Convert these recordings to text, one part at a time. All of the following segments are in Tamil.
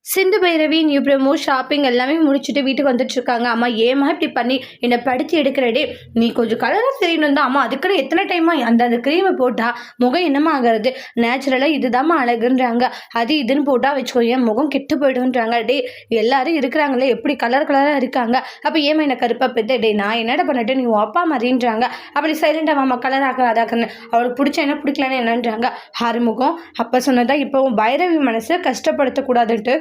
Sindhu Bhairavi new promo shopping எல்லாமே முடிச்சுட்டு வீட்டுக்கு வந்துட்டு இருக்காங்க. அம்மா ஏமா இப்படி பண்ணி என்னை படித்து எடுக்கிறடே, நீ கொஞ்சம் கலராக தெரியணும் தான். அம்மா அதுக்குன்னு எத்தனை டைமா அந்த க்ரீமை போட்டால் முகம் என்னமா ஆகிறது, நேச்சுரலாக இதுதாம்மா அழகுன்றாங்க. அது இதுன்னு போட்டால் வச்சுக்கோ என் முகம் கெட்டு போய்டுன்றாங்க. டே எல்லாரும் இருக்கிறாங்களே எப்படி கலர் கலராக இருக்காங்க, அப்போ ஏமா என்ன கருப்பாக பெற்ற டே நான் என்னடா பண்ணிட்டு நீ அப்பா மாதிரின்றாங்க. அப்படி சைலண்டாக மாமா கலர் ஆக்காதாக்குன்னு அவளுக்கு பிடிச்ச என்ன பிடிக்கலான்னு என்னன்றாங்க. ஆறுமுகம் அப்போ சொன்னதா இப்போ பைரவி மனசை கஷ்டப்படுத்தக்கூடாதுன்ட்டு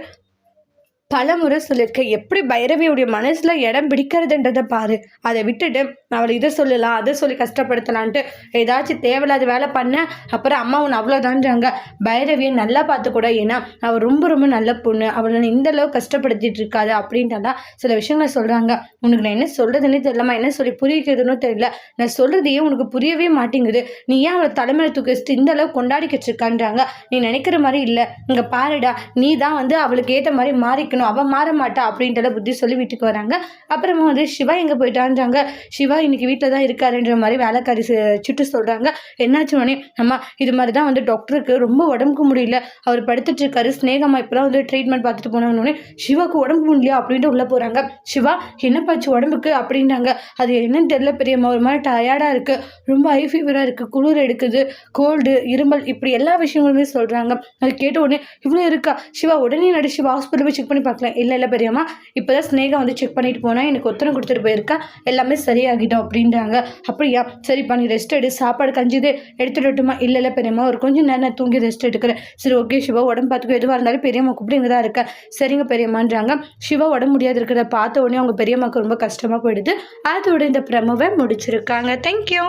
பலமுறை சொல்லியிருக்கேன். எப்படி பைரவியுடைய மனசில் இடம் பிடிக்கிறதுன்றதை பாரு. அதை விட்டுட்டு அவளை இதை சொல்லலாம் அதை சொல்லி கஷ்டப்படுத்தலான்ட்டு ஏதாச்சும் தேவையில்லாத வேலை பண்ண அப்புறம் அம்மா உன்னை அவ்வளோதான்றாங்க. பைரவியை நல்லா பார்த்து கூட, ஏன்னா அவள் ரொம்ப ரொம்ப நல்ல பொண்ணு, அவளை இந்த அளவு கஷ்டப்படுத்திட்டு இருக்காது அப்படின்ட்டு சில விஷயங்களை சொல்கிறாங்க. உனக்கு நான் என்ன சொல்கிறதுன்னு தெரியலமா, என்ன சொல்லி புரிவிக்கிறதுன்னு தெரியல. நான் சொல்கிறதையே உனக்கு புரியவே மாட்டேங்குது. நீ ஏன் அவளை தலைமையில தூக்கி வச்சுட்டு இந்த அளவு கொண்டாடிக்கிட்டு இருக்கான்றாங்க. நீ நினைக்கிற மாதிரி இல்லை, இங்கே பாருடா நீ தான் அவளுக்கு ஏற்ற மாதிரி மாறிக்கணும், அவள் மாற மாட்டா அப்படின்ட்டு புத்தி சொல்லி வீட்டுக்கு வராங்க. அப்புறமா சிவா எங்கே போயிட்டான்றாங்க. சிவா இன்னைக்கு வீட்டில் தான் இருக்காருன்ற மாதிரி வேலைக்காரி சுட்டு சொல்கிறாங்க. என்னாச்சு உடனே அம்மா இது மாதிரி தான் டாக்டருக்கு ரொம்ப உடம்புக்கு முடியல, அவர் படுத்துட்டு இருக்காரு, ஸ்னேகம்மா இப்போ தான் ட்ரீட்மெண்ட் பார்த்துட்டு போனோன்னே சிவாவுக்கு உடம்பு முடியல அப்படின்ட்டு உள்ளே போகிறாங்க. சிவா என்னப்பாச்சு உடம்புக்கு அப்படின்றாங்க. அது என்னன்னு தெரியல பெரியம்மா, ஒரு மாதிரி டயர்டாக இருக்குது, ரொம்ப ஹை ஃபீவராக இருக்குது, குளிர் எடுக்குது, கோல்டு இருமல் இப்படி எல்லா விஷயங்களுமே சொல்கிறாங்க. அது கேட்ட உடனே இவ்வளோ இருக்கா சிவா, உடனே நடி சிவா ஹாஸ்பிட்டல் போய் செக் பண்ணி பார்க்கலாம். இல்லை பெரியம்மா இப்போ தான் ஸ்னேகா செக் பண்ணிட்டு போனால் எனக்கு ஒத்தனை கொடுத்துட்டு போயிருக்கா, எல்லாமே சரியாகிட்டோம் அப்படின்றாங்க. அப்படியா சரிப்பா நீ ரெஸ்ட் எடு, சாப்பாடு கஞ்சிது எடுத்துட்டுமா. இல்லை பெரியம்மா ஒரு கொஞ்சம் நேரம் நான் தூங்கி ரெஸ்ட் எடுக்கிறேன். சரி ஓகே சிவா உடம்பு பார்த்துக்கோ, எதுவாக இருந்தாலும் பெரியம்மா கூப்பிட்டு இங்கே தான் இருக்கேன். சரிங்க பெரியம்மான்றாங்க. சிவா உடம்பு முடியாது இருக்கிறத பார்த்த உடனே அவங்க பெரியம்மாவுக்கு ரொம்ப கஷ்டமாக போயிடுது. அதோட இந்த ப்ரமோவை முடிச்சிருக்காங்க. தேங்க்யூ.